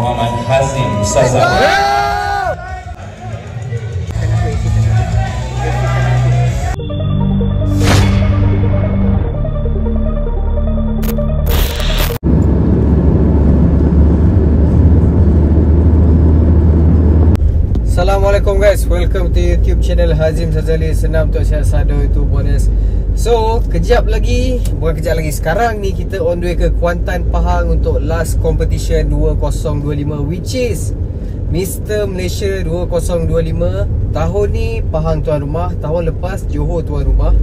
Muhammad Hazim Ustazah. Assalamualaikum guys, welcome to YouTube channel Hazim Sazali. Senam untuk sihat sado itu bonus. So, kejap lagi, bukan kejap lagi, sekarang ni kita on the way ke Kuantan, Pahang untuk last competition 2025, which is Mr. Malaysia 2025. Tahun ni Pahang tuan rumah, tahun lepas Johor tuan rumah.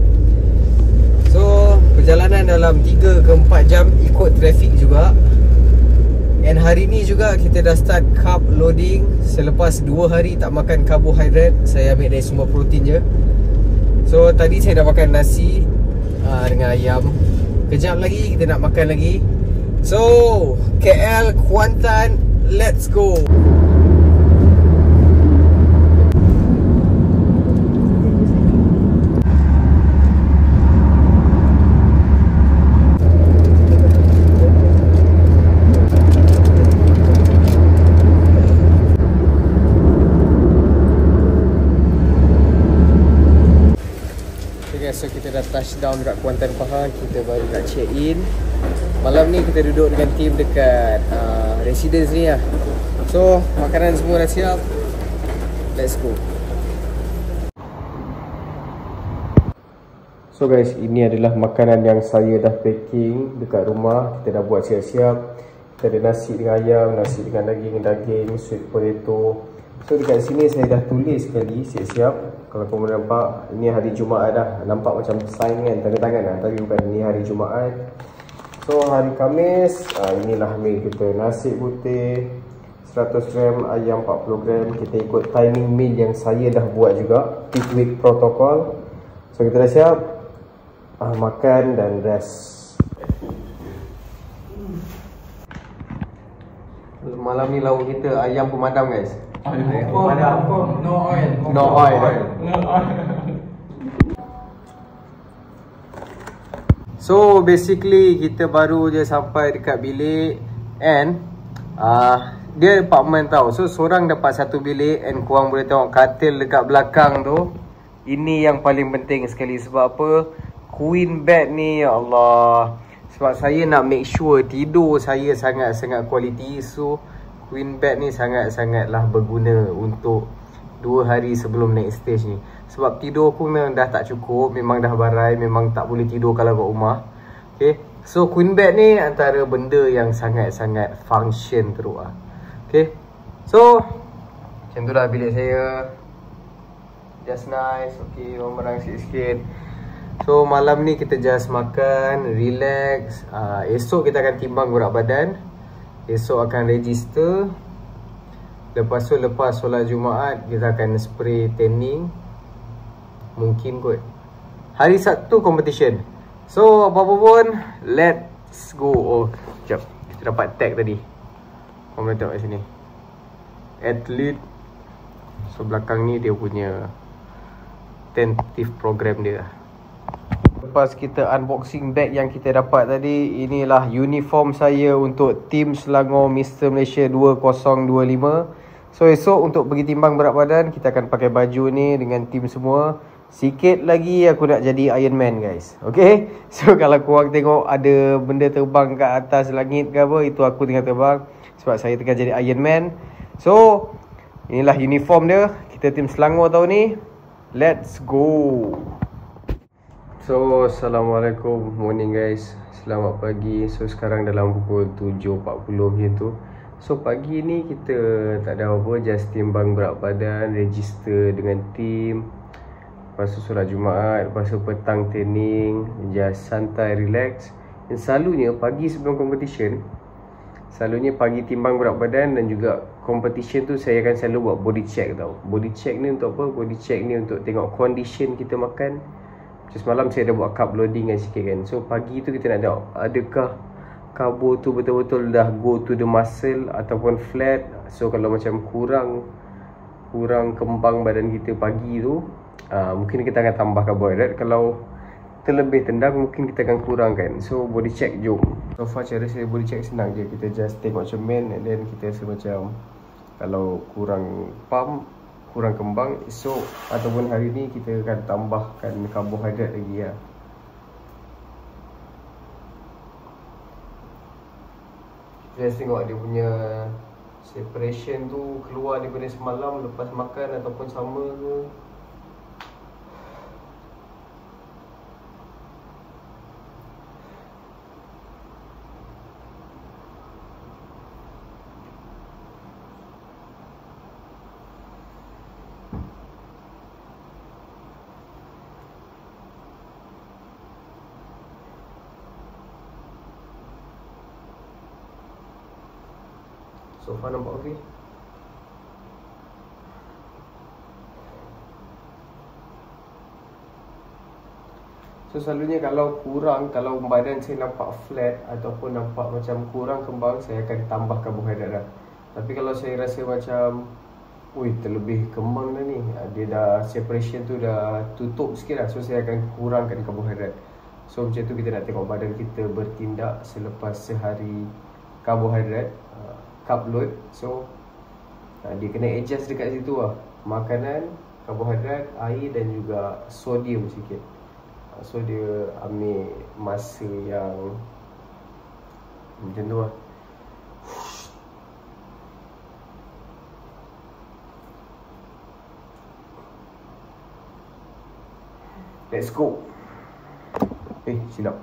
So, perjalanan dalam 3 ke 4 jam, ikut trafik juga. And hari ni juga kita dah start carb loading. Selepas 2 hari tak makan karbohidrat, saya ambil dari semua protein je. So tadi saya dah makan nasi dengan ayam. Kejap lagi kita nak makan lagi. So KL, Kuantan, let's go. So kita dah touchdown dekat Kuantan, Pahang. Kita baru nak check in. Malam ni kita duduk dengan team dekat residence ni lah. So makanan semua dah siap. Let's go. So guys, ini adalah makanan yang saya dah packing dekat rumah. Kita dah buat siap-siap. Kita ada nasi dengan ayam, nasi dengan daging, sweet potato. So dekat sini saya dah tulis sekali siap-siap. Kalau korang nampak, ini hari Jumaat dah. Nampak macam sign kan, tanda tangan lah. Tapi bukan, ini hari Jumaat. So hari Khamis, inilah meal kita. Nasi putih 100 gram, ayam 40 gram. Kita ikut timing meal yang saya dah buat juga, peak week protocol. So kita dah siap, makan dan rest. Malam ni lauk kita ayam pemadam guys. No oil. No oil. So basically kita baru je sampai dekat bilik. And dia apartment tau. So seorang dapat satu bilik. And korang boleh tengok katil dekat belakang tu. Ini yang paling penting sekali. Sebab apa? Queen bed ni, ya Allah. Sebab saya nak make sure tidur saya sangat-sangat quality. So Queen bed ni sangat-sangatlah berguna untuk 2 hari sebelum naik stage ni. Sebab tidur aku memang dah tak cukup. Memang dah barai. Memang tak boleh tidur kalau kat rumah. Okay. So Queen bed ni antara benda yang sangat-sangat function teruk lah. Okay. So macam tu lah bilik saya. Just nice. Okay, orang sikit-sikit. So malam ni kita just makan, relax. Esok kita akan timbang berat badan. Esok akan register. Lepas tu, lepas solat Jumaat, kita akan spray tanning. Mungkin kot. Hari Sabtu competition. So apa-apa pun, let's go. Oh, sekejap, kita dapat tag tadi. Korang boleh tengok kat sini, athlete. So belakang ni dia punya tentative program dia. Lepas kita unboxing bag yang kita dapat tadi, inilah uniform saya untuk tim Selangor Mr. Malaysia 2025. So esok untuk pergi timbang berat badan, kita akan pakai baju ni dengan tim semua. Sikit lagi aku nak jadi Iron Man guys. Okay. So kalau korang tengok ada benda terbang kat atas langit ke apa, itu aku tengah terbang. Sebab saya tengah jadi Iron Man. So inilah uniform dia. Kita tim Selangor tahun ni. Let's go. So, Assalamualaikum, morning guys. Selamat pagi. So, sekarang dalam pukul 7.40 macam tu. So, pagi ni kita tak ada apa, just timbang berat badan, register dengan team. Lepas tu solat Jumaat, lepas tu petang training, just santai, relax. Dan selalunya pagi sebelum competition, selalunya pagi timbang berat badan dan juga competition tu saya akan selalu buat body check tau. Body check ni untuk apa? Body check ni untuk tengok condition kita makan. Semalam saya dah buat carb loading kan sikit kan. So pagi tu kita nak tengok adakah karbo tu betul-betul dah go to the muscle ataupun flat. So kalau macam kurang kembang badan kita pagi tu, mungkin kita akan tambah karbohidrat. Kalau terlebih tendang, mungkin kita akan kurangkan. So body check jom. So far cara saya body check senang je. Kita just tengok cermin and then kita rasa macam kalau kurang pump, kurang kembang, esok ataupun hari ni kita akan tambahkan karbohidrat lagi lah. Kita tengok dia punya separation tu keluar daripada semalam lepas makan ataupun sama ke. So far nampak okey. So selalunya kalau kurang, kalau badan saya nampak flat ataupun nampak macam kurang kembang, saya akan tambah karbohidrat dah. Tapi kalau saya rasa macam terlebih kembang dah ni, dia dah separation tu dah tutup sikit dah, so saya akan kurangkan karbohidrat. So macam tu kita nak tengok badan kita bertindak selepas sehari karbohidrat, carb load. So dia kena adjust dekat situ lah. Makanan, karbohidrat, air dan juga sodium sikit. So dia ambil masa yang macam tu lah. Let's go. Silap.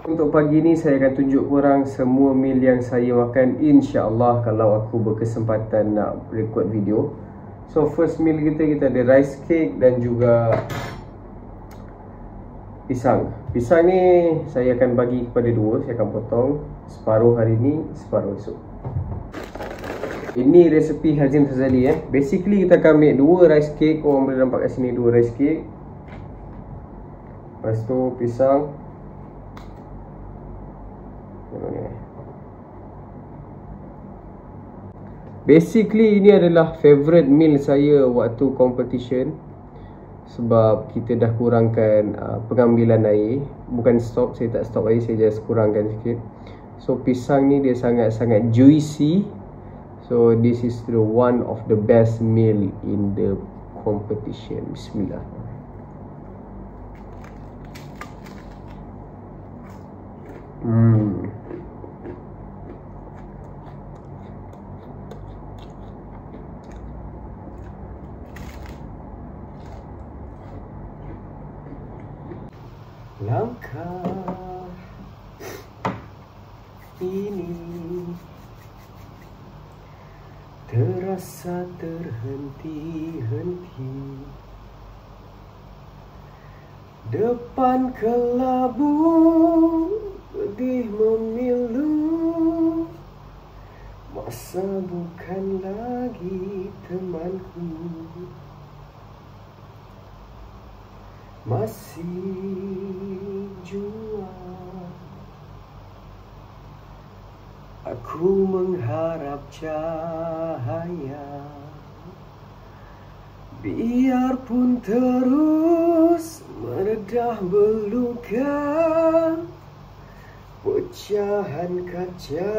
Untuk pagi ni saya akan tunjuk korang semua meal yang saya makan, insya-Allah kalau aku berkesempatan nak record video. So first meal kita ada rice cake dan juga pisang. Pisang ni saya akan bagi kepada dua, saya akan potong separuh hari ni, separuh esok. Ini resepi Hazim Fazali Basically kita akan ambil dua rice cake, korang boleh nampak kat sini dua rice cake. Lepas tu pisang. Basically ini adalah favourite meal saya waktu competition. Sebab kita dah kurangkan pengambilan air. Bukan stop, saya tak stop air, saya just kurangkan sikit. So pisang ni dia sangat-sangat juicy. So this is the one of the best meal in the competition. Bismillah. Langkah ini terasa terhenti-henti depan kelabu pedih memilu. Masa bukan lagi temanku, masih jua aku mengharap cahaya. Biarpun terus meredah beluka, pecahan kaca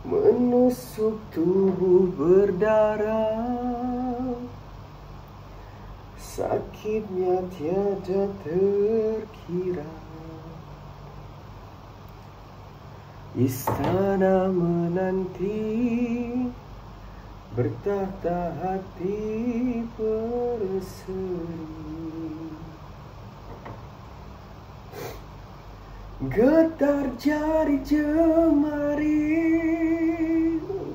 menusuk tubuh berdarah. Sakitnya tiada terkira. Istana menanti, bertahta hati berseri. Getar jari jemari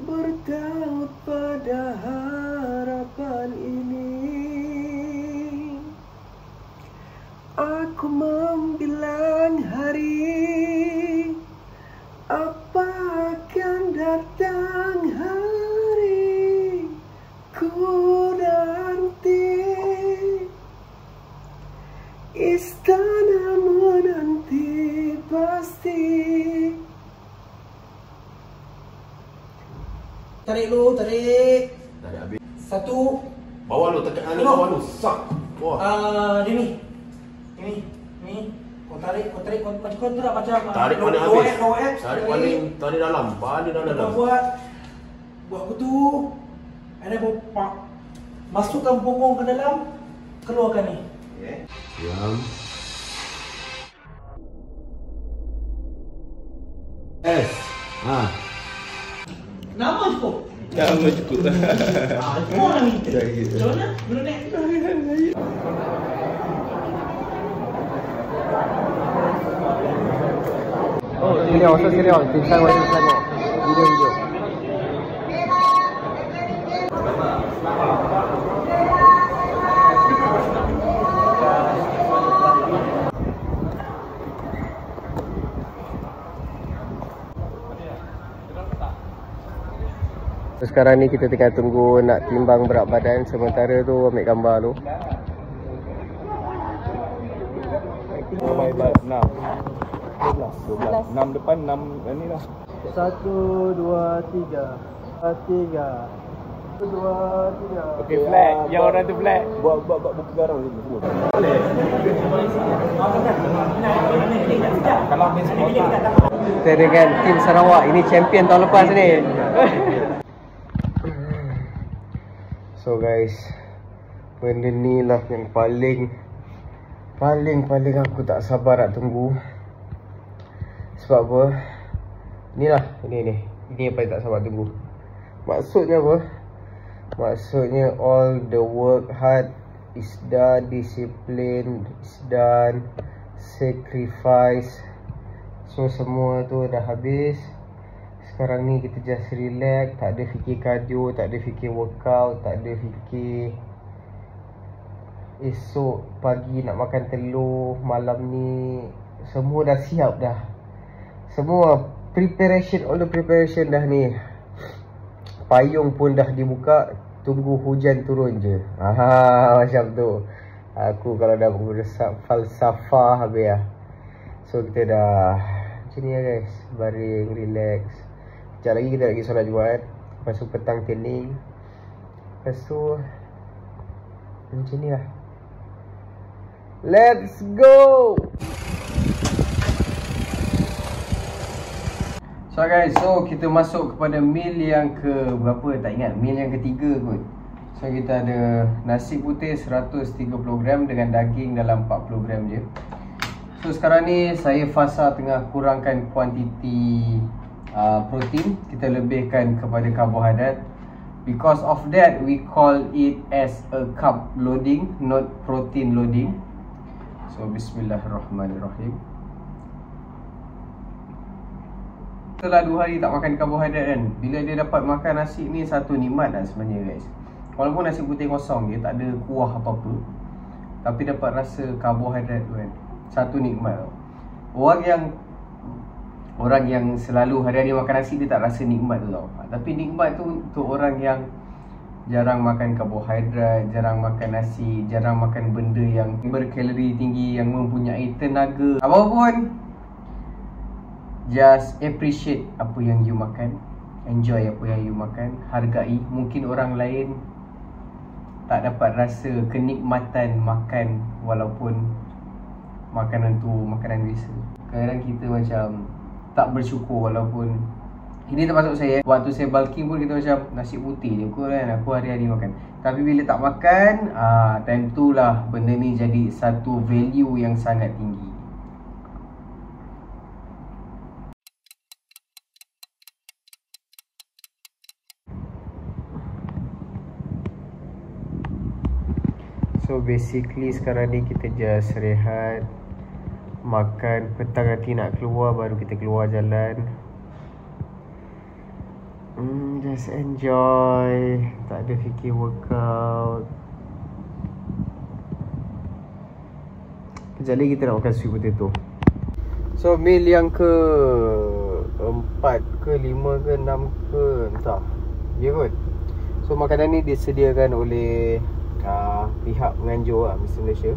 bertaut pada harapan ini. Aku membilang hari, apa akan datang hari ku nanti. Istana menanti pasti. Tarik lu, tarik. Tarik habis. Satu. Bawah lu tekan ni, bawah lu. Sak. Wah. Dia ni. Ni. Kau tarik kau tu dah macam Tarik mana low habis? X. Tarik paling dalam. Paling dalam. Kau buat aku tu. Ada bawa masukkan punggung ke dalam, keluarkan ni. Okay. Diam. Yes. Nama cukup. Nama cukup. Semua orang minta. Macam mana? Brunei. Serius, serius. Tim Selangor. Video. Sekarang ni kita tengah tunggu nak timbang berat badan. Sementara tu ambil gambar tu. Sampai 6. 6 depan 6 ni lah. 1, 2, 3. 3. 1, 2, 3. Okey, flat. Yang orang tu flat. Buat buku garang ni semua. Boleh. Kalau main supporter. Kita dengan tim Sarawak. Ini champion tahun lepas ni. So guys, benda ni lah yang paling aku tak sabar nak tunggu. Sebab apa? Inilah, ini yang paling tak sabar tunggu. Maksudnya apa? Maksudnya all the work hard is done, discipline is done, sacrifice. So semua tu dah habis. Sekarang ni kita just relax, tak ada fikir cardio, tak ada fikir workout, tak ada fikir esok pagi nak makan telur, malam ni semua dah siap dah. Semua preparation, all the preparation dah ni. Payung pun dah dibuka, tunggu hujan turun je. Macam tu. Aku kalau dah falsafah habis lah. So kita dah macam ni lah guys, baring, relax. Sekejap lagi kita lagi solat Jumaat. Lepas tu petang training. Lepas tu macam ni lah. Let's go! So guys, so kita masuk kepada meal yang ke berapa tak ingat. Meal yang ketiga kot. So kita ada nasi putih 130 gram dengan daging dalam 40 gram je. So sekarang ni saya fasa tengah kurangkan kuantiti protein. Kita lebihkan kepada karbohidrat. Because of that, we call it as a carb loading, not protein loading. So bismillahirrahmanirrahim. Setelah 2 hari tak makan karbohidrat kan, bila dia dapat makan nasi ni satu nikmat lah sebenarnya guys. Walaupun nasi putih kosong je, tak ada kuah apa-apa, tapi dapat rasa karbohidrat tu kan, satu nikmat tau. Orang yang selalu hari-hari makan nasi, dia tak rasa nikmat tu tau. Tapi nikmat tu untuk orang yang jarang makan karbohidrat, jarang makan nasi, jarang makan benda yang berkalori tinggi, yang mempunyai tenaga. Apapun, just appreciate apa yang you makan, enjoy apa yang you makan, hargai. Mungkin orang lain tak dapat rasa kenikmatan makan walaupun makanan tu makanan biasa. Kadang kita macam tak bersyukur walaupun ini termasuk saya. Waktu saya bulking pun kita macam nasi putih je kot kan, aku hari-hari makan. Tapi bila tak makan, time tu lah benda ni jadi satu value yang sangat tinggi. So basically sekarang ni kita just rehat, makan, petang nanti nak keluar baru kita keluar jalan. Just enjoy, tak ada fikir workout. Kejap lagi kita nak makan sweet potato. So meal yang ke 4 ke 5 ke 6 ke entah, ya kot. So makanan ni disediakan oleh pihak penganjur lah, Mr. Malaysia.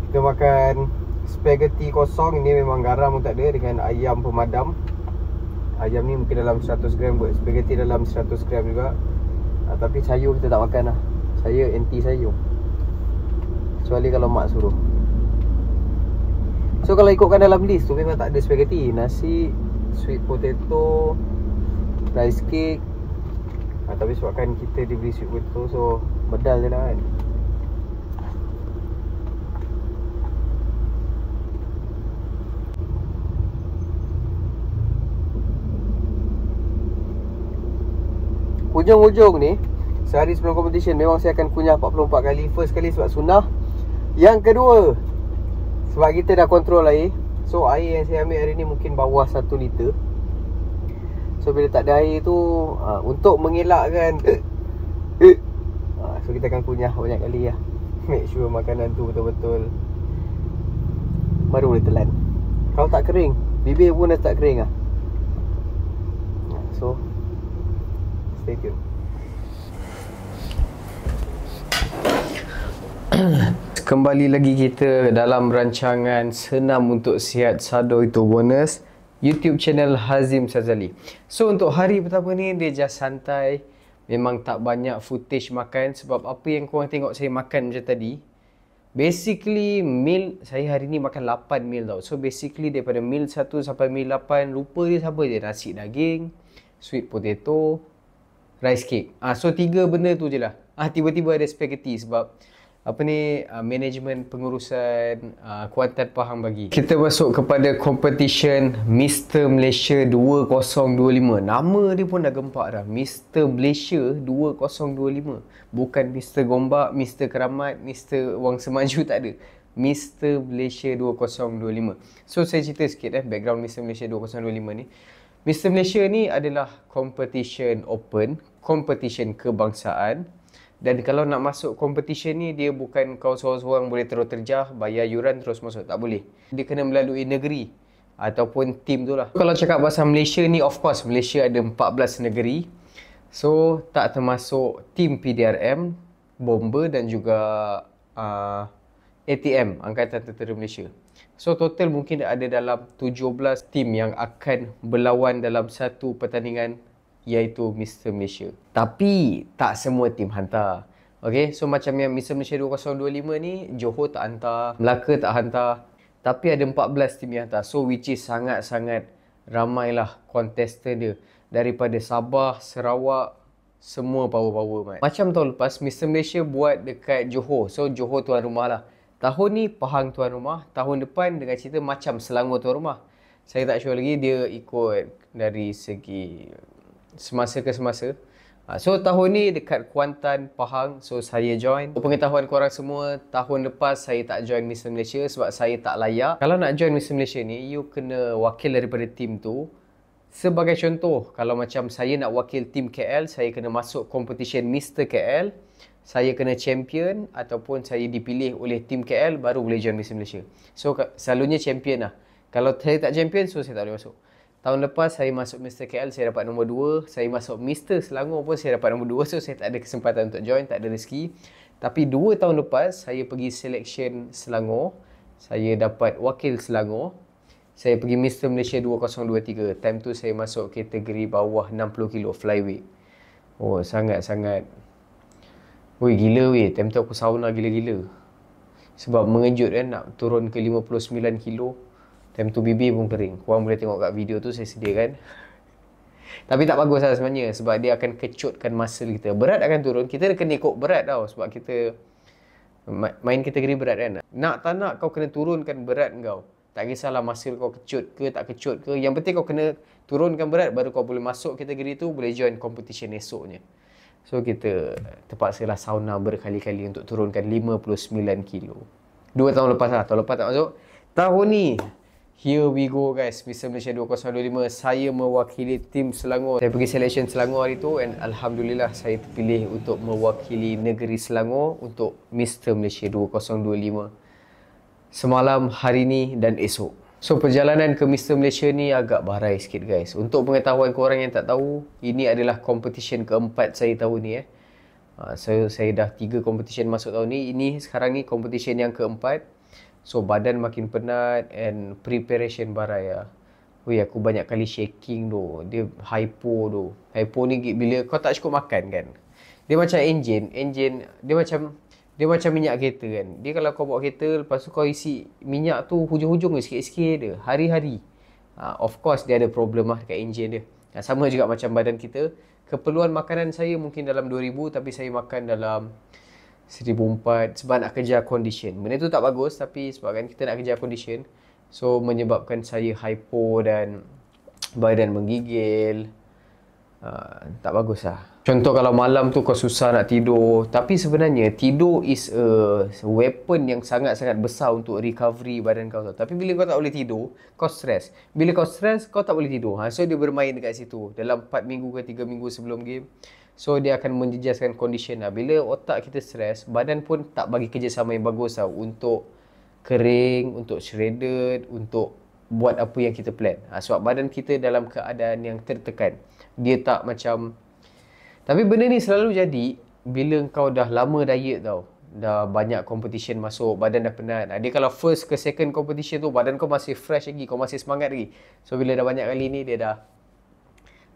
Kita makan spaghetti kosong. Ini memang garam pun tak ada, dengan ayam pemadam. Ayam ni mungkin dalam 100 gram buat spaghetti dalam 100 gram juga. Tapi sayur kita tak makan lah. Saya anti sayur, kecuali kalau mak suruh. So kalau ikutkan dalam list tu memang tak ada spaghetti. Nasi, sweet potato, rice cake. Tapi sebabkan kita diberi sweet potato, so bedal je lah kan. Hujung-hujung ni, sehari sebelum competition memang saya akan kunyah 44 kali. First kali sebab sunnah. Yang kedua, sebab kita dah kontrol air. So air yang saya ambil hari ni mungkin bawah 1 liter. So bila tak ada air tu, untuk mengelakkan so kita akan kunyah banyak kali lah. Make sure makanan tu betul-betul baru boleh telan. Kalau tak kering, bibir pun dah tak kering lah. So stay tune. Kembali lagi kita dalam rancangan Senam Untuk Sihat Sado Itu Bonus, YouTube channel Hazim Sazali. So untuk hari pertama ni dia just santai. Memang tak banyak footage makan. Sebab apa yang korang tengok saya makan macam tadi, basically meal saya hari ni makan 8 meal tau. So basically daripada meal 1 sampai meal 8, lupa dia siapa je. Nasi daging, sweet potato, rice cake. So 3 benda tu je lah. Tiba-tiba ada spaghetti sebab apa ni, management pengurusan Kuantan Pahang bagi. Kita masuk kepada competition Mr. Malaysia 2025. Nama dia pun dah gempak dah. Mr. Malaysia 2025. Bukan Mr. Gombak, Mr. Keramat, Mr. Wang Semaju, tak ada. Mr. Malaysia 2025. So saya cerita sikit background Mr. Malaysia 2025 ni. Mr. Malaysia ni adalah competition open, competition kebangsaan. Dan kalau nak masuk competition ni, dia bukan kau seorang-seorang boleh terus terjah, bayar yuran terus masuk. Tak boleh. Dia kena melalui negeri ataupun tim tu lah. Kalau cakap pasal Malaysia ni, of course Malaysia ada 14 negeri. So tak termasuk tim PDRM, Bomber dan juga ATM, Angkatan Tentera Malaysia. So total mungkin ada dalam 17 tim yang akan berlawan dalam satu pertandingan, iaitu Mr. Malaysia. Tapi tak semua tim hantar. Okay, so macam yang Mr. Malaysia 2025 ni, Johor tak hantar, Melaka tak hantar. Tapi ada 14 tim yang hantar. So which is sangat-sangat ramailah contestant dia. Daripada Sabah, Sarawak, semua power-power mat. Macam tahun lepas, Mr. Malaysia buat dekat Johor. So Johor tuan rumah lah. Tahun ni Pahang tuan rumah. Tahun depan dengan cerita macam Selangor tuan rumah. Saya tak sure lagi, dia ikut dari segi semasa ke semasa. So tahun ni dekat Kuantan, Pahang. So saya join. Untuk pengetahuan korang semua, tahun lepas saya tak join Mr. Malaysia sebab saya tak layak. Kalau nak join Mr. Malaysia ni, you kena wakil daripada tim tu. Sebagai contoh, kalau macam saya nak wakil tim KL, saya kena masuk competition Mr. KL. Saya kena champion ataupun saya dipilih oleh tim KL, baru boleh join Mr. Malaysia. So selalunya champion lah. Kalau saya tak champion, so saya tak boleh masuk. Tahun lepas saya masuk Mr. KL, saya dapat nombor 2. Saya masuk Mr. Selangor pun saya dapat nombor 2. So saya tak ada kesempatan untuk join, tak ada rezeki. Tapi 2 tahun lepas saya pergi selection Selangor. Saya dapat wakil Selangor. Saya pergi Mr. Malaysia 2023. Time tu saya masuk kategori bawah 60 kilo flyweight. Oh, sangat-sangat. Weh, gila weh. Time tu aku sauna gila-gila. Sebab mengejut kan, nak turun ke 59 kilo. Time tu bibir pun kering. Korang boleh tengok kat video tu, saya sediakan. Tapi tak bagus lah sebenarnya. Sebab dia akan kecutkan muscle kita. Berat akan turun. Kita kena ikut berat tau. Sebab kita main kategori berat kan. Nak tak nak, kau kena turunkan berat kau. Tak kisahlah muscle kau kecut ke tak kecut ke. Yang penting kau kena turunkan berat, baru kau boleh masuk kategori tu, boleh join competition esoknya. So kita terpaksalah sauna berkali-kali untuk turunkan 59 kilo. 2 tahun lepas lah. Tahun lepas tak masuk. Tahun ni, here we go guys. Mr. Malaysia 2025. Saya mewakili tim Selangor. Saya pergi selection Selangor hari tu. And Alhamdulillah saya terpilih untuk mewakili negeri Selangor untuk Mr. Malaysia 2025. Semalam, hari ni dan esok. So perjalanan ke Mr. Malaysia ni agak barai sikit guys. Untuk pengetahuan korang yang tak tahu, ini adalah competition keempat saya tahun ni saya dah 3 competition masuk tahun ni. Ini sekarang ni competition yang keempat. So badan makin penat and preparation barai lah. Weh, aku banyak kali shaking tu. Dia hypo tu. Hypo ni bila kau tak cukup makan kan. Dia macam enjin. Dia macam Dia macam minyak kereta kan. Dia kalau kau bawa kereta, lepas tu kau isi minyak tu hujung-hujung je, sikit-sikit dia. Hari-hari. Of course dia ada problem lah dekat enjin dia. Sama juga macam badan kita. Keperluan makanan saya mungkin dalam 2000, tapi saya makan dalam 1004 sebab nak kejar condition. Benda tu tak bagus, tapi sebabkan kita nak kejar condition, so menyebabkan saya hypo dan badan menggigil. Tak bagus lah. Contoh kalau malam tu kau susah nak tidur, tapi sebenarnya tidur is a weapon yang sangat-sangat besar untuk recovery badan kau tau. Tapi bila kau tak boleh tidur, kau stres. Bila kau stres, kau tak boleh tidur. So dia bermain dekat situ dalam 4 minggu ke 3 minggu sebelum game. So dia akan menjejaskan condition lah. Bila otak kita stres, badan pun tak bagi kerjasama yang bagus tau untuk kering, untuk shredded, untuk buat apa yang kita plan. Sebab badan kita dalam keadaan yang tertekan. Dia tak macam... Tapi benda ni selalu jadi bila kau dah lama diet tau. Dah banyak competition masuk, badan dah penat. Dia kalau first ke second competition tu, badan kau masih fresh lagi, kau masih semangat lagi. So bila dah banyak kali ni, dia dah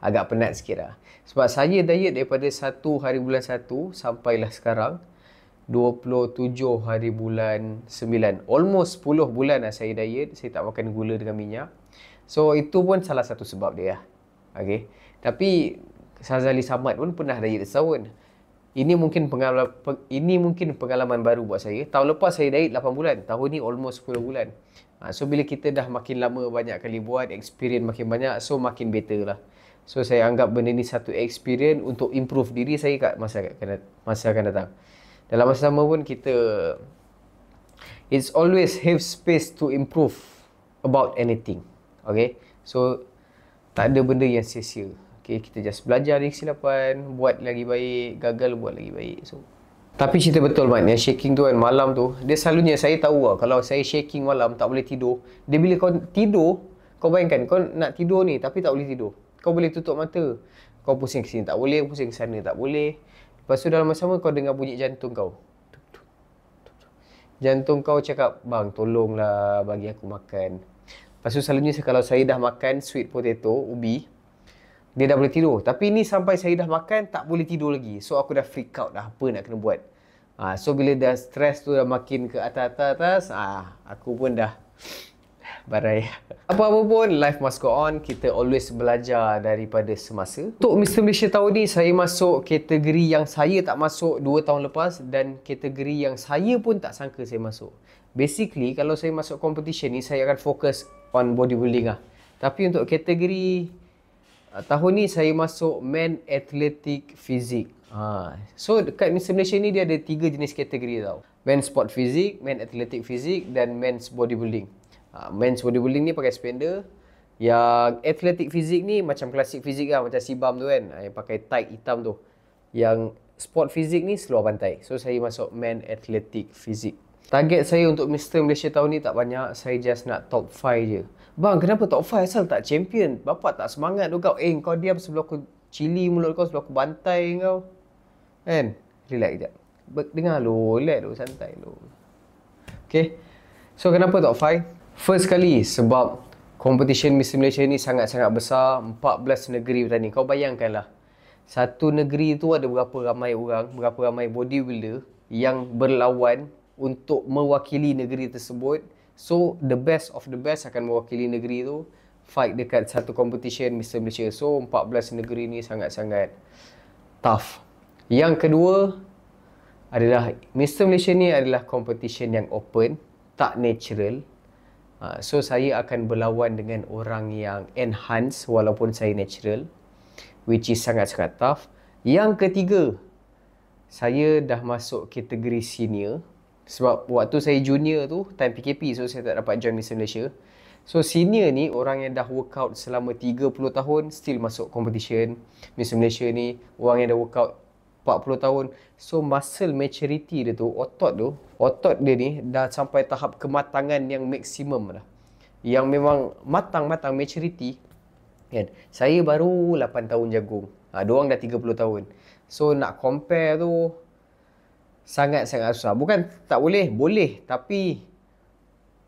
agak penat sikit lah. Sebab saya diet daripada 1 hari bulan 1 sampailah sekarang 27 hari bulan 9. Almost 10 bulan lah saya diet. Saya tak makan gula dengan minyak. So itu pun salah satu sebab dia lah. Okay. Tapi Sazali Samad pun pernah diet setahun. Ini mungkin pengalaman baru buat saya. Tahun lepas saya diet 8 bulan. Tahun ni almost 10 bulan. So bila kita dah makin lama banyak kali buat, experience makin banyak, so makin better lah. So saya anggap benda ni satu experience untuk improve diri saya kat masa akan datang. Dalam masa sama pun kita, it's always have space to improve about anything. Okay. So tak ada benda yang sia-sia. Okay, kita just belajar dari kesilapan, buat lagi baik, gagal buat lagi baik. So, tapi cerita betul man, yang shaking tu kan malam tu, dia selalunya saya tahu lah, kalau saya shaking malam tak boleh tidur. Dia bila kau tidur, kau bayangkan kau nak tidur ni tapi tak boleh tidur. Kau boleh tutup mata, kau pusing ke sini tak boleh, pusing ke sana tak boleh. Lepas tu dalam masa sama kau dengar bunyi jantung kau. Jantung kau cakap, bang tolonglah bagi aku makan. Lepas tu selalunya kalau saya dah makan sweet potato, ubi, dia dah boleh tidur. Tapi ni sampai saya dah makan, tak boleh tidur lagi. So aku dah freak out dah, apa nak kena buat. So bila dah stress tu dah makin ke atas-atas, aku pun dah barai. Apa-apa pun, life must go on. Kita always belajar daripada semasa. Untuk Mr. Malaysia tahun ni, saya masuk kategori yang saya tak masuk 2 tahun lepas. Dan kategori yang saya pun tak sangka saya masuk. Basically, kalau saya masuk competition ni, saya akan fokus on bodybuilding lah. Tapi untuk kategori tahun ni saya masuk Men Athletic Physique. So dekat Mr. Malaysia ni dia ada 3 jenis kategori tau. Men Sport Physique, Men Athletic Physique dan Men's Bodybuilding. Men's Bodybuilding ni pakai spender. Yang Athletic Physique ni macam klasik fizik lah, macam Sibam tu kan, yang pakai tight hitam tu. Yang Sport Physique ni seluar pantai. So saya masuk Men Athletic Physique. Target saya untuk Mr. Malaysia tahun ni tak banyak. Saya just nak top 5 je. Bang, kenapa top 5 asal tak champion? Bapak tak semangat tu kau. Kau diam sebelah aku cili mulut kau, sebelah aku bantai kau. Kan? Relax sekejap. Dengar lu, relax lu, santai lu. Okay. So, kenapa top 5? First kali, sebab competition Mr. Malaysia ni sangat-sangat besar. 14 negeri bertanding. Kau bayangkanlah. Satu negeri tu ada berapa ramai orang, berapa ramai bodybuilder yang berlawan untuk mewakili negeri tersebut. So, the best of the best akan mewakili negeri tu fight dekat satu competition Mr. Malaysia. So, 14 negeri ni sangat-sangat tough. Yang kedua adalah Mr. Malaysia ni adalah competition yang open, tak natural. So, saya akan berlawan dengan orang yang enhance walaupun saya natural, which is sangat-sangat tough. Yang ketiga, saya dah masuk kategori senior. Sebab waktu saya junior tu, time PKP, so saya tak dapat join Mr. Malaysia. So senior ni, orang yang dah workout selama 30 tahun, still masuk competition. Mr. Malaysia ni, orang yang dah workout 40 tahun. So muscle maturity dia tu, otot dia ni dah sampai tahap kematangan yang maksimum lah. Yang memang matang-matang maturity. Kan? Saya baru 8 tahun jagung. Diorang dah 30 tahun. So nak compare tu, sangat-sangat susah. Bukan tak boleh, boleh. Tapi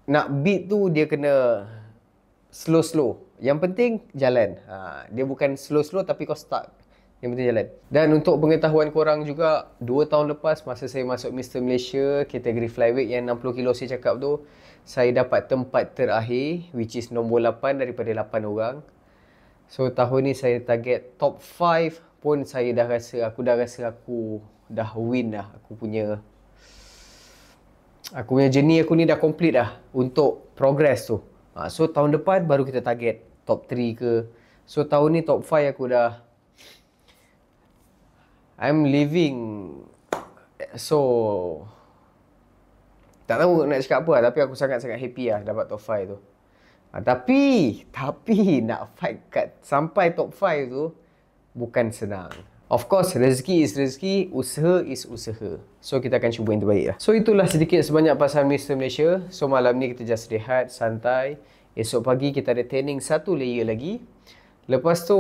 nak beat tu dia kena slow-slow. Yang penting jalan. Dia bukan slow-slow tapi kau start. yang penting jalan. Dan untuk pengetahuan korang juga, 2 tahun lepas masa saya masuk Mr. Malaysia kategori flyweight yang 60 kilo saya cakap tu, saya dapat tempat terakhir, which is nombor 8 daripada 8 orang. So tahun ni saya target top 5 pun saya dah rasa aku dah win dah. Aku punya journey aku ni dah complete dah untuk progress tu. So tahun depan baru kita target top 3 ke. So tahun ni top 5 aku dah, I'm living, so tak tahu nak cakap apa lah, tapi aku sangat-sangat happy lah dapat top 5 tu. Tapi nak fight sampai top 5 tu bukan senang. Of course, rezeki is rezeki, usaha is usaha. So kita akan cuba yang terbaik lah. So itulah sedikit sebanyak pasal Mr. Malaysia. So malam ni kita just rehat, santai. Esok pagi kita ada training 1 layer lagi. Lepas tu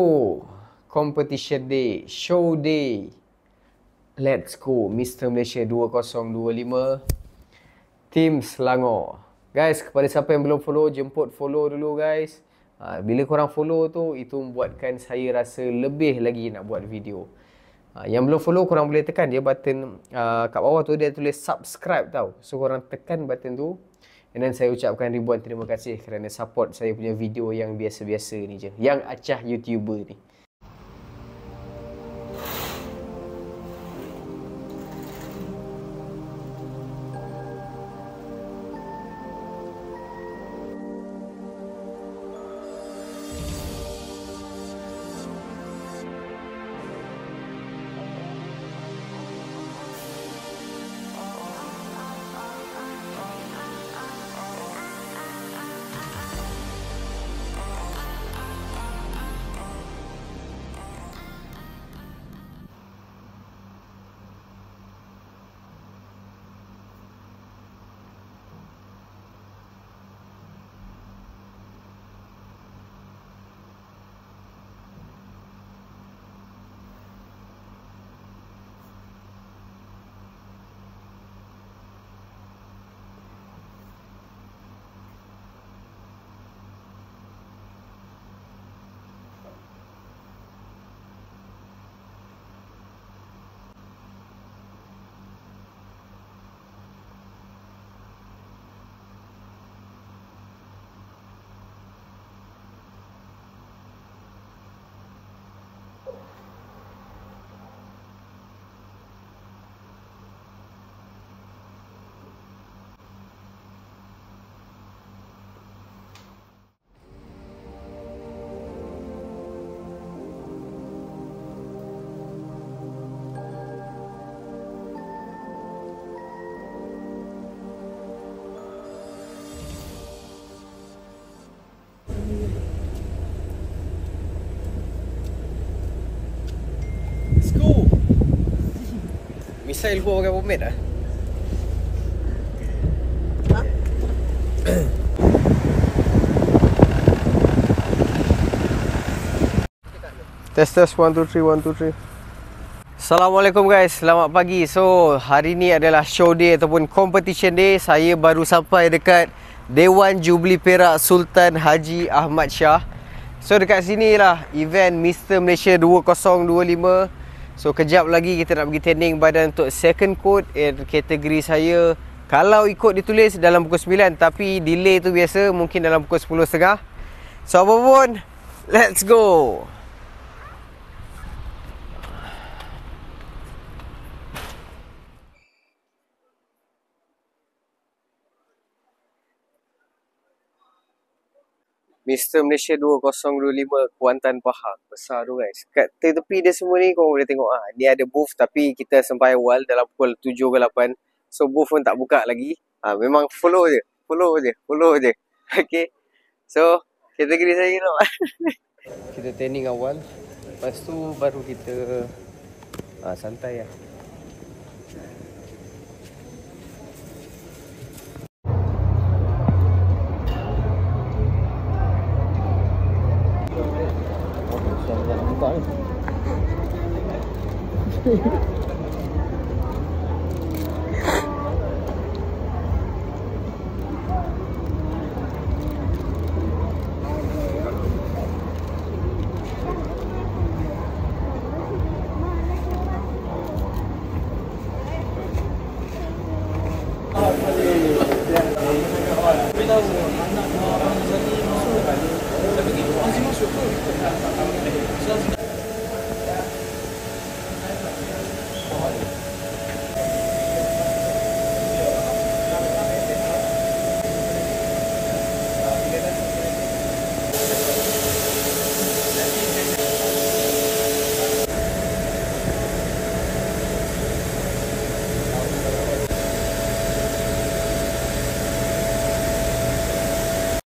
competition day, show day. Let's go Mr. Malaysia 2025 Team Selangor. Guys, kepada siapa yang belum follow, jemput follow dulu guys. Bila korang follow tu, itu membuatkan saya rasa lebih lagi nak buat video. Yang belum follow, korang boleh tekan dia button kat bawah tu, dia tulis subscribe tau. So korang tekan button tu. And then saya ucapkan ribuan terima kasih kerana support saya punya video yang biasa-biasa ni je, yang acah YouTuber ni. Misail gua pakai pomade lah. Test 1 2 3 1 2 3. Assalamualaikum guys, selamat pagi. So hari ni adalah show day ataupun competition day. Saya baru sampai dekat Dewan Jubli Perak Sultan Haji Ahmad Shah. So dekat sini lah event Mr. Malaysia 2025. So kejap lagi kita nak pergi tanding badan untuk second code kategori saya. Kalau ikut ditulis dalam pukul 9, tapi delay tu biasa mungkin dalam pukul 10.30. So apa pun, let's go. Mr. Malaysia 2025 Kuantan Pahang. Besar tu guys. Kat tepi dia semua ni korang boleh tengok ni ada booth, tapi kita sampai awal dalam pukul 7 ke 8. So booth pun tak buka lagi. Memang follow je. Okay. So kategori saya tau. Kita training awal. Lepas tu baru kita santai lah.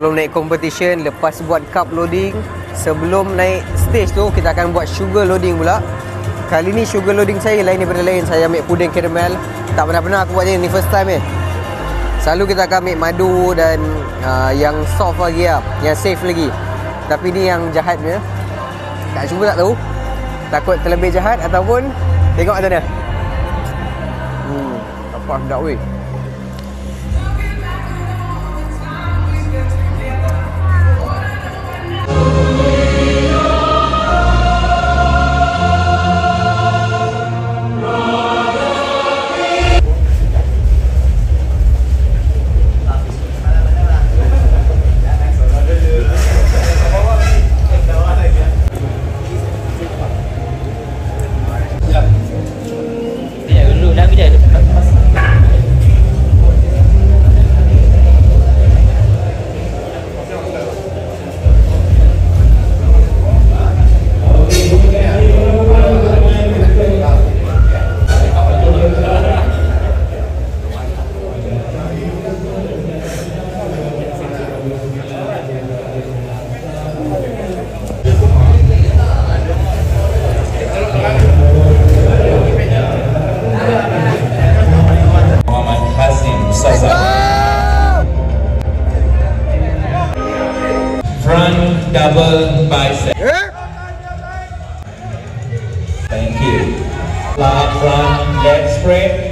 Sebelum naik competition, lepas buat cup loading, sebelum naik stage tu, kita akan buat sugar loading pula. Kali ni sugar loading saya lain daripada lain. Saya ambil puding caramel. Tak pernah aku buat ni first time Selalu kita akan ambil madu dan yang soft lagi lah, yang safe lagi. Tapi ni yang jahat punya. Tak cuba tak tahu. Takut terlebih jahat ataupun tengok macam mana. Apa sedap weh. Front double bicep. Thank you. Flat front leg spread.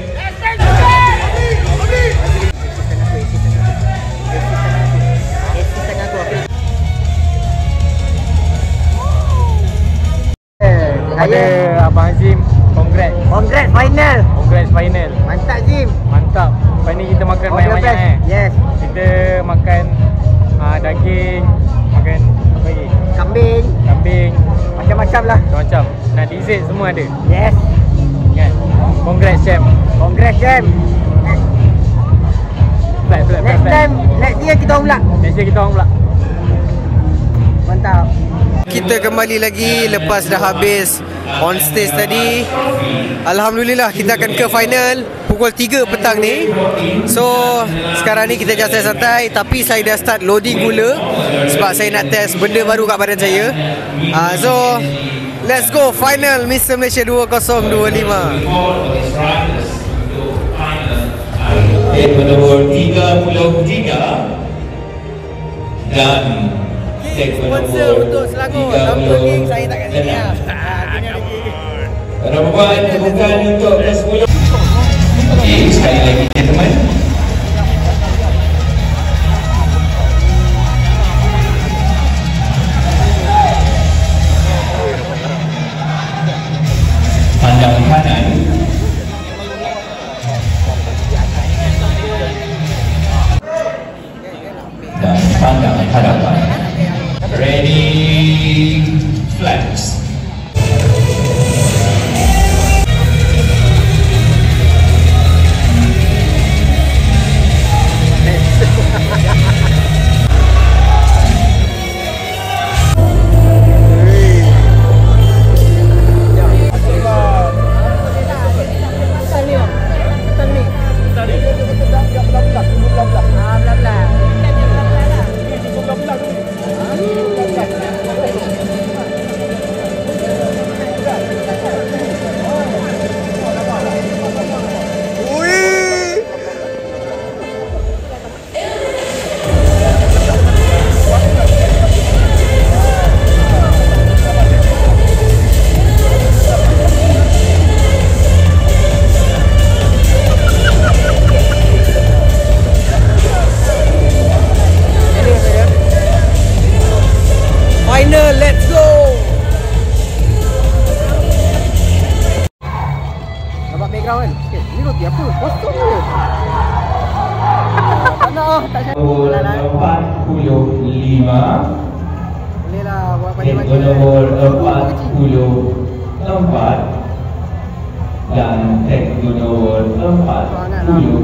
Ada Abang Azim, congrats. Congrats final. Congrats final. Mantap Jim. Mantap. Lepas ni kita makan banyak-banyak Yes. Kita makan daging, makan apa lagi? Kambing, Macam-macam lah. macam-macam. Nak dessert semua ada. Yes. Kan? Congrats champ. Congrats Jim. Flat. Next time, next year kita orang pula. Next year kita orang pula. Mantap. Kita kembali lagi lepas dah habis on stage tadi. Alhamdulillah kita akan ke final pukul 3 petang ni. So sekarang ni kita just santai. Tapi saya dah start loading gula sebab saya nak test benda baru kat badan saya. So let's go final Mr. Malaysia 2025. Nomor 33 dan Sponsor untuk Selangor. Tanpa link saya tak kat sini lah. Perempuan bukan untuk ke-10. Okey, sekali lagi teman. Pandang kanan. Dan pandang hadapan. Ready, flex. Let's go. Nampak background kan? Ni roti apa? Kosong ke? Tak nak tak cari. Nomor 45. Boleh lah buat pandai-pandai. Nomor 44 dan nomor 42.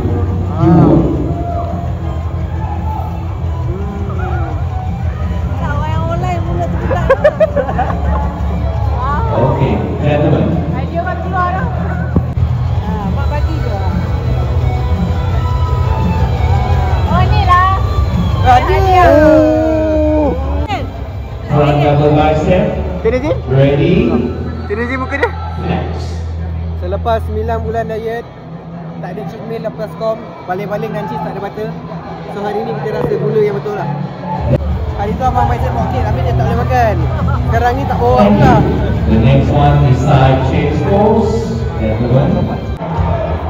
Okey, gentlemen. Dia kan keluar dah. Mak bagi je. Oh ni lah. Hadiah. Jin? Ready? Sini Jin muka dia. Flex. Selepas 9 bulan diet, tak ada cheat meal lepas kom, balik-balik dan cheese tak ada butter. So hari ni kita rasa gula yang betul lah. Hari tu abang macam okey tapi dia tak boleh makan. Sekarang ni tak bawa pula. The next one is side chest pose. Gentlemen.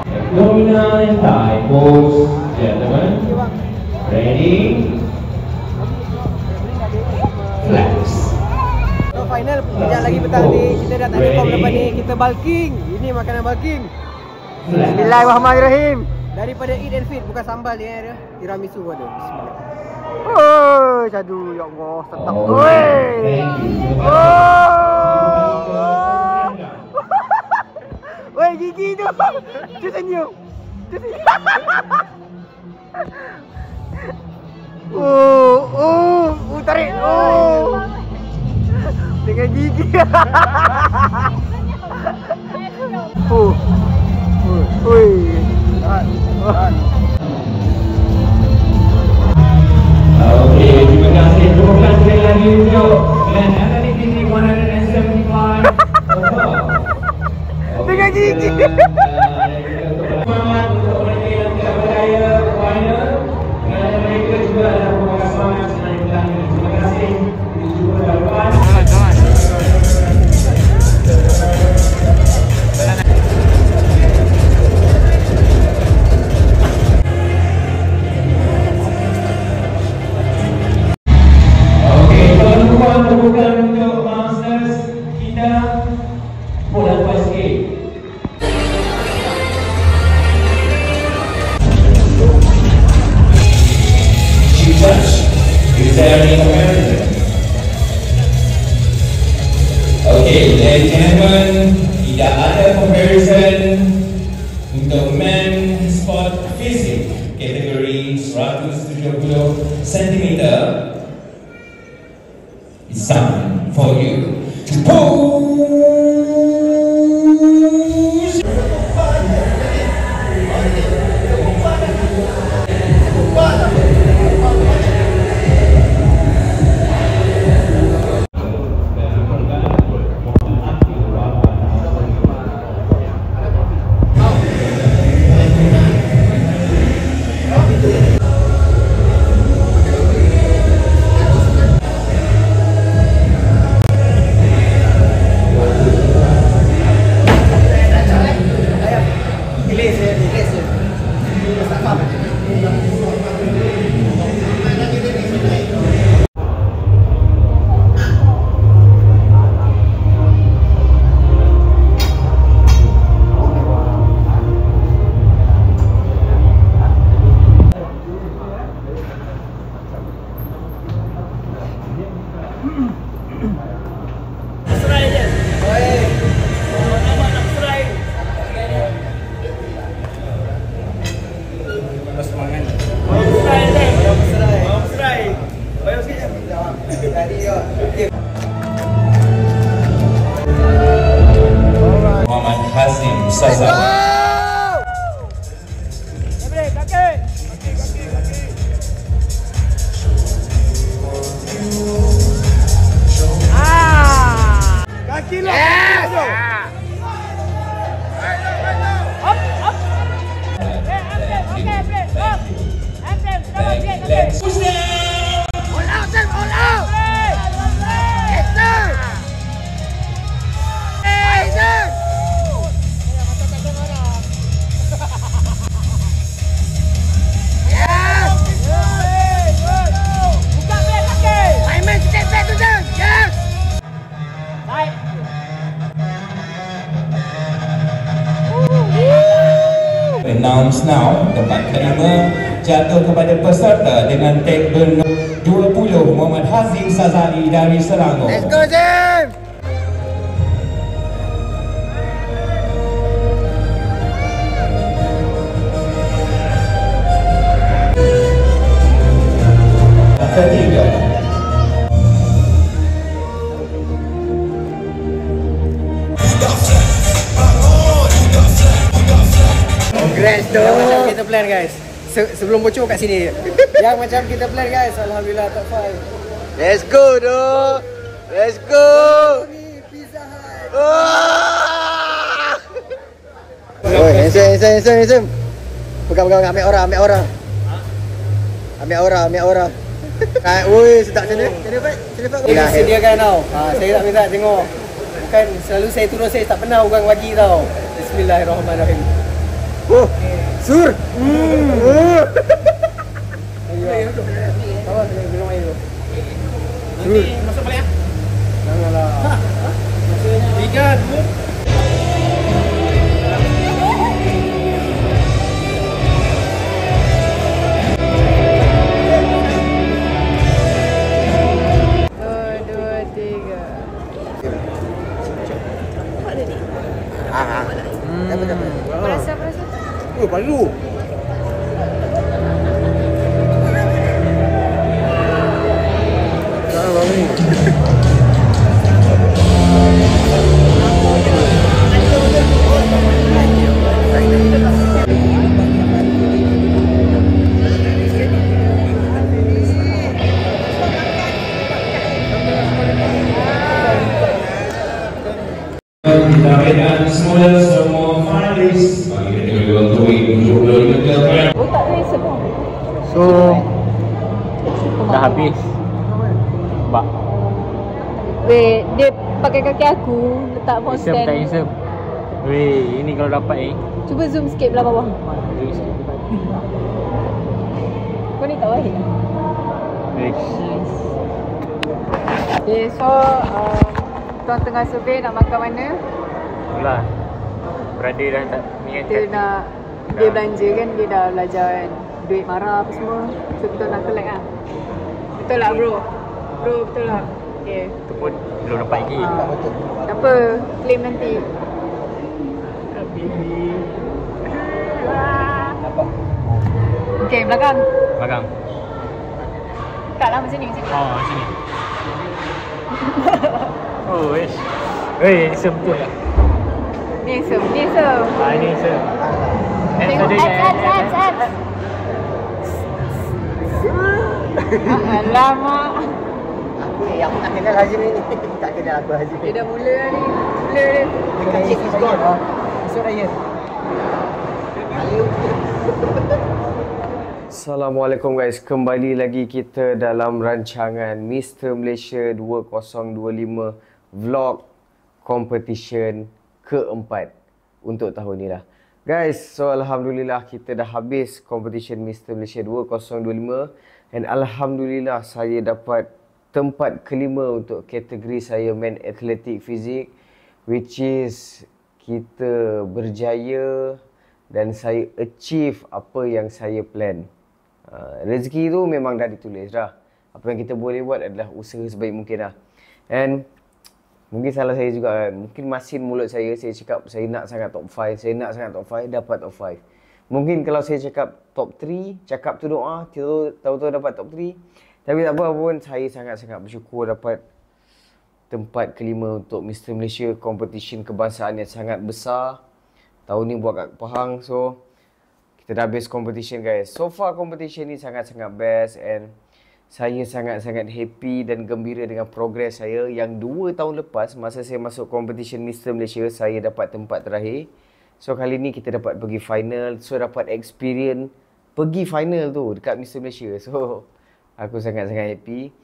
Abdominal and thigh pose. Gentlemen. Ready? Flex. So final, sekejap lagi petang ni, kita dah tak ada kom lepas ni, kita bulking. Ini makanan bulking. Bismillahirrahmanirrahim. Daripada Eat and Fit, bukan sambal dia ada. Tiramisu pun ada. Bismillah. Oh, syadu ya Allah, tetap. Oi. Oi, gigi tu. Dia senyum. Dia senyum. Tarik. Dengan gigi. Oi. Okay, terima kasih. 12 sekali lagi untuk Glenn Anthony Disney 175. Dengan gigi. Semangat untuk mereka yang tidak berdaya final. Kerana mereka juga adalah pemakai semangat senang bilang ini. Terima kasih. Kita jumpa tahun depan. Bukan untuk Masters kita boleh lepas sikit. Chief Judge, is there any comparison? Okay, ladies and gentlemen, tidak ada comparison untuk men sport fisik kategori 170 cm. It's time for you to pose. Muhammad Hazim Sazali. Kaki lo. Yes. Up, up. Okay, break. Up. Push it. All out, Sam. All out. Yes, sir. Yes, sir. Yes. Buka break kaki. Main sikit break tu, Sam. Yes. Baik. Announce now, tempat kelima jatuh kepada peserta dengan tag bernombor 20 Muhammad Hazim Sazali dari Selangor. Let's go, Sam! Ketiga. Congrats tu. Yang macam kita plan guys. Sebelum bocor kat sini. Yang macam kita plan guys. Alhamdulillah top 5. Let's go doh. Let's go. Oi, handsome. Pegang, ambil orang. Ambil orang. Oi, sedap macam mana, Pak? Ini sediakan tau. Saya tak minta tengok. Bukan selalu saya turun, saya tak pernah orang bagi tau. Bismillahirrahmanirrahim. Oh, sur. Awak minum air tu. Masuk balik ya. Janganlah. 3, 2. Perasa. Oh, palu. Ditampilkan semua finalis bagi kategori welterweight untuk 25 kg. Oh, tak ada sebab. So dah habis. Bak. Weh, dia pakai kaki aku letak phone Isem tak stand. isem. Weh, ini kalau dapat Cuba zoom sikit belah bawah. Kau ni tak wahid. Nice. Okay, so tuan tengah survey nak makan mana? Itulah. Berada dah tak Dia niat. nak dia belanja kan, dia dah belajar kan, duit marah apa semua. So kita nak collect lah. Betul lah bro? Bro betul lah. Okay. Itu pun belum dapat lagi. Tak apa, claim nanti. Okay, belakang. Belakang. Tak lah macam ni. Oh, sini. Oh, wish. Weh, isem betul lah. Ni sem, ni sem. Ini isem. Tengok ads. Alamak. Aku tak kenal Hazim ni. Tak kenal aku Hazim. Dia dah mula dah ni. Mula dia. Dekat Chief is gone. Esok raya. Assalamualaikum guys, kembali lagi kita dalam rancangan Mr. Malaysia 2025 Vlog Competition keempat untuk tahun ni lah. Guys, so Alhamdulillah kita dah habis competition Mr. Malaysia 2025 and Alhamdulillah saya dapat tempat kelima untuk kategori saya Men Athletic Physique, which is kita berjaya dan saya achieve apa yang saya plan. Rezeki tu memang dah ditulis dah. Apa yang kita boleh buat adalah usaha sebaik mungkin lah. And mungkin salah saya juga kan. Mungkin masin mulut saya cakap saya nak sangat top 5, saya nak sangat top 5, dapat top 5. Mungkin kalau saya cakap top 3, cakap tu doa, tahu-tahu dapat top 3. Tapi tak apa pun, saya sangat-sangat bersyukur dapat tempat kelima untuk Mr. Malaysia competition kebangsaan yang sangat besar. Tahun ni buat kat Pahang, so kita dah habis competition guys. So far competition ni sangat-sangat best and saya sangat-sangat happy dan gembira dengan progres saya yang 2 tahun lepas masa saya masuk competition Mr. Malaysia saya dapat tempat terakhir. So kali ni kita dapat pergi final, so dapat experience pergi final tu dekat Mr. Malaysia. So aku sangat-sangat happy.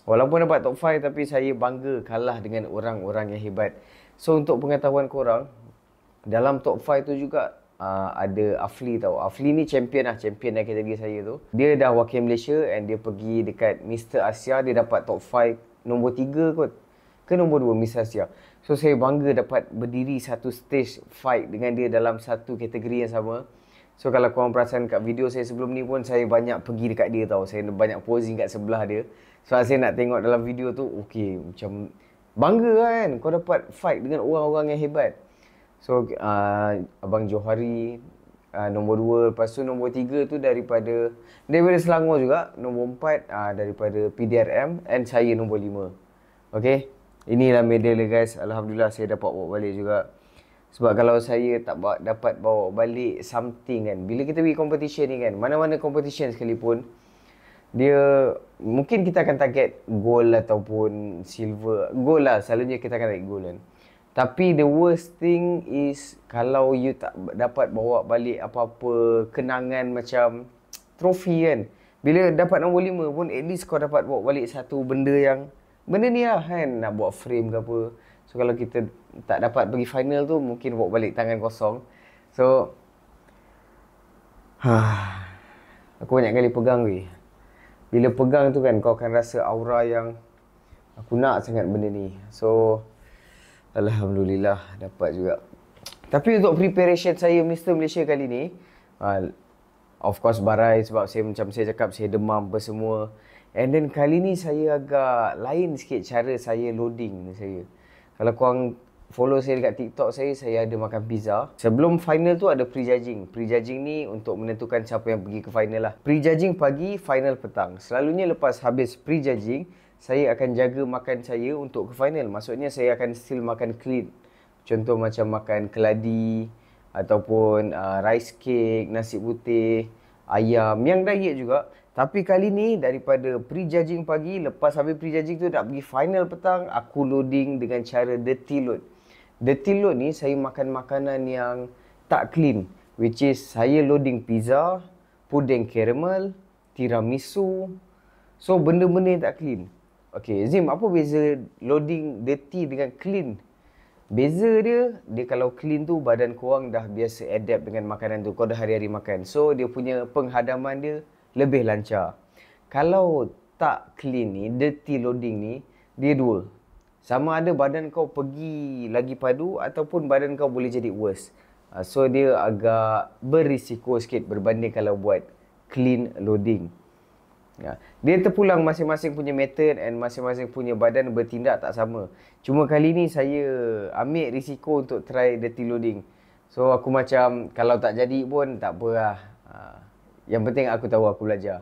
Walaupun dapat top 5 tapi saya bangga kalah dengan orang-orang yang hebat. So untuk pengetahuan korang, dalam top 5 tu juga ada Afli tau. Afli ni champion lah, champion dalam kategori saya tu. Dia dah wakil Malaysia and dia pergi dekat Mr. Asia, dia dapat top 5 nombor 3 kot. Ke nombor 2 Mr. Asia. So saya bangga dapat berdiri satu stage fight dengan dia dalam satu kategori yang sama. So kalau korang perasan kat video saya sebelum ni pun saya banyak pergi dekat dia tau. Saya banyak posing kat sebelah dia. So saya nak tengok dalam video tu, okay, macam bangga kan kau dapat fight dengan orang-orang yang hebat. So Abang Johari nombor 2, lepas tu nombor 3 tu daripada Selangor juga, nombor 4 daripada PDRM and saya nombor 5. Okay, inilah medal guys. Alhamdulillah saya dapat bawa balik juga. Sebab kalau saya tak dapat bawa balik something kan, bila kita pergi competition ni kan, mana-mana competition sekalipun, dia mungkin kita akan target gold ataupun silver. Gold lah, selalunya kita akan target gold kan. Tapi the worst thing is kalau you tak dapat bawa balik apa-apa kenangan macam trofi kan. Bila dapat nombor 5 pun at least kau dapat bawa balik satu benda ni lah kan, nak buat frame ke apa. So kalau kita tak dapat pergi final tu, mungkin bawa balik tangan kosong. So aku banyak kali pegang weh. Bila pegang tu kan, kau akan rasa aura yang aku nak sangat benda ni. So alhamdulillah dapat juga. Tapi untuk preparation saya Mr. Malaysia kali ni, of course barai sebab macam saya cakap, saya demam apa semua. And then kali ni saya agak lain sikit cara saya loading saya. Kalau korang follow saya dekat TikTok saya ada makan pizza. Sebelum final tu ada pre-judging. Pre-judging ni untuk menentukan siapa yang pergi ke final lah. Pre-judging pagi, final petang. Selalunya lepas habis pre-judging, saya akan jaga makan saya untuk ke final. Maksudnya saya akan still makan clean. Contoh macam makan keladi ataupun rice cake, nasi putih, ayam yang diet juga. Tapi kali ni daripada pre-judging pagi, lepas habis pre-judging tu nak pergi final petang, aku loading dengan cara dirty load. Dirty load ni saya makan makanan yang tak clean, which is saya loading pizza, puding caramel, tiramisu. So benda-benda yang tak clean. Okay, Zim, apa beza loading dirty dengan clean? Beza dia kalau clean tu badan korang dah biasa adapt dengan makanan tu. Kau dah hari-hari makan. So dia punya penghadaman dia lebih lancar. Kalau tak clean ni, dirty loading ni, dia dua. Sama ada badan kau pergi lagi padu ataupun badan kau boleh jadi worse. So dia agak berisiko sikit berbanding kalau buat clean loading. Dia terpulang masing-masing punya method and masing-masing punya badan bertindak tak sama. Cuma kali ni saya ambil risiko untuk try dirty loading. So aku macam kalau tak jadi pun tak apa lah. Yang penting aku tahu aku belajar.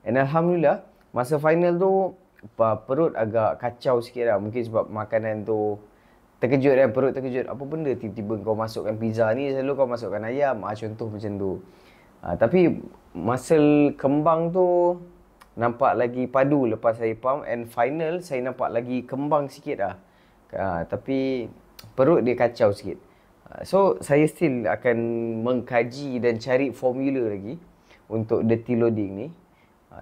And alhamdulillah masa final tu perut agak kacau sikit lah. Mungkin sebab makanan tu terkejut kan, perut terkejut. Apa benda tiba-tiba kau masukkan pizza ni, selalu kau masukkan ayam. Contoh macam tu. Tapi muscle kembang tu nampak lagi padu lepas saya pump. And final saya nampak lagi kembang sikit lah. Tapi perut dia kacau sikit. So saya still akan mengkaji dan cari formula lagi untuk dirty loading ni.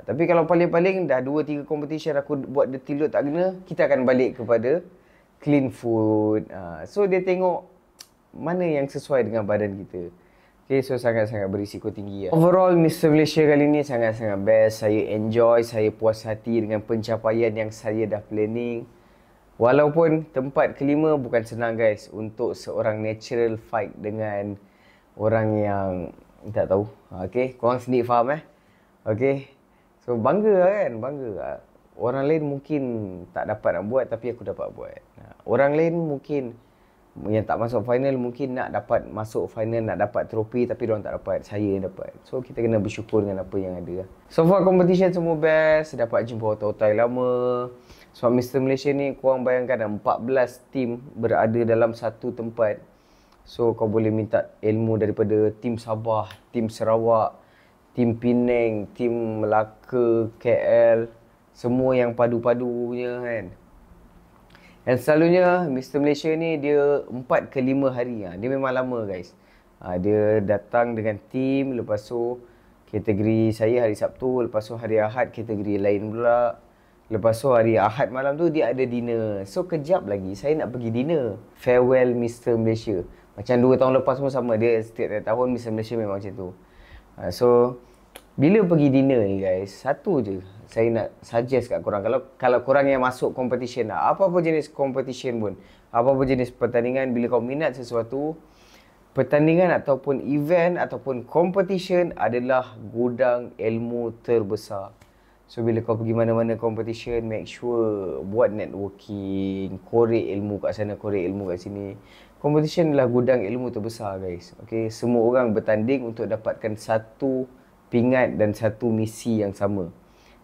Tapi kalau paling-paling dah 2-3 competition aku buat dirty load tak kena, kita akan balik kepada clean food. So dia tengok mana yang sesuai dengan badan kita. Okay, so sangat-sangat berisiko tinggi lah. Overall Mr. Malaysia kali ni sangat-sangat best. Saya enjoy, saya puas hati dengan pencapaian yang saya dah planning. Walaupun tempat kelima bukan senang guys, untuk seorang natural fight dengan orang yang tak tahu. Okay, korang sendiri faham Okay, so bangga kan, bangga. Orang lain mungkin tak dapat nak buat tapi aku dapat buat. Orang lain mungkin yang tak masuk final mungkin nak dapat masuk final, nak dapat trofi tapi diorang tak dapat. Saya yang dapat. So kita kena bersyukur dengan apa yang ada. So far competition semua best. Dapat jumpa otai-otai lama. Sebab Mr. Malaysia ni korang bayangkan 14 tim berada dalam satu tempat. So kau boleh minta ilmu daripada tim Sabah, tim Sarawak, tim Penang, tim Melaka, KL, semua yang padu-padunya kan. Dan selalunya Mr. Malaysia ni dia 4 ke 5 hari. Dia memang lama guys. Dia datang dengan tim, lepas tu kategori saya hari Sabtu, lepas tu hari Ahad kategori lain pula. Lepas tu hari Ahad malam tu dia ada dinner. So kejap lagi saya nak pergi dinner. Farewell Mr. Malaysia. Macam 2 tahun lepas pun sama. Dia setiap tahun Mr. Malaysia memang macam tu. So bila pergi dinner ni guys, satu je saya nak suggest kat korang. Kalau korang yang masuk competition lah, apa-apa jenis competition pun, apa-apa jenis pertandingan, bila kau minat sesuatu, pertandingan ataupun event ataupun competition adalah gudang ilmu terbesar. So bila kau pergi mana-mana competition, make sure buat networking, korek ilmu kat sana, korek ilmu kat sini. Competition adalah gudang ilmu terbesar guys. Okay, semua orang bertanding untuk dapatkan satu pingat dan satu misi yang sama.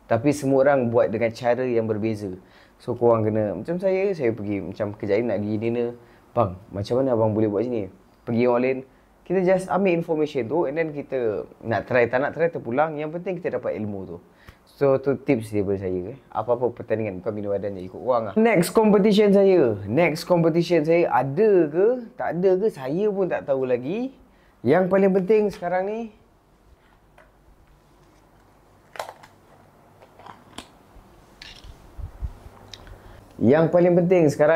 Tapi semua orang buat dengan cara yang berbeza. So korang kena, macam saya pergi macam kejap ni nak pergi dinner. Bang, macam mana abang boleh buat sini? Pergi orang lain, kita just ambil information tu and then kita nak try, tak nak try terpulang. Yang penting kita dapat ilmu tu. So tu tips daripada saya. Apa-apa pertandingan bukan minum badan je, ikut orang lah. Next competition saya ada ke tak ada ke saya pun tak tahu lagi. Yang paling penting sekarang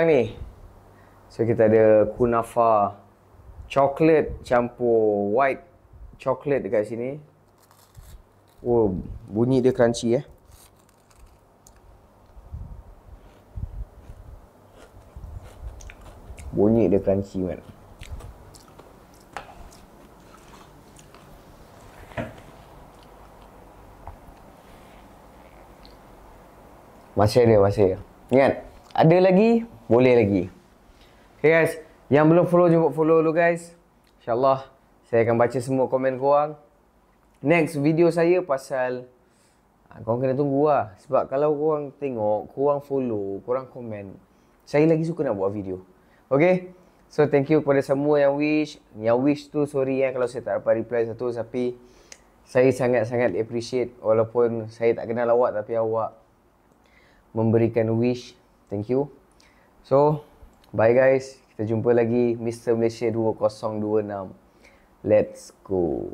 ni, so kita ada kunafa coklat campur white coklat dekat sini. Oh, bunyi dia crunchy Bunyi dia crunchy man. Masih ada. Ingat, ada lagi, boleh lagi. Okay guys, yang belum follow jom follow dulu guys. InsyaAllah saya akan baca semua komen korang. Next video saya pasal korang kena tunggu lah. Sebab kalau korang tengok, korang follow, korang komen, saya lagi suka nak buat video. Okay, so thank you kepada semua yang wish. Yang wish tu sorry kalau saya tak dapat reply satu. Tapi saya sangat-sangat appreciate. Walaupun saya tak kenal awak, tapi awak memberikan wish. Thank you. So bye guys. Kita jumpa lagi Mr. Malaysia 2026. Let's go.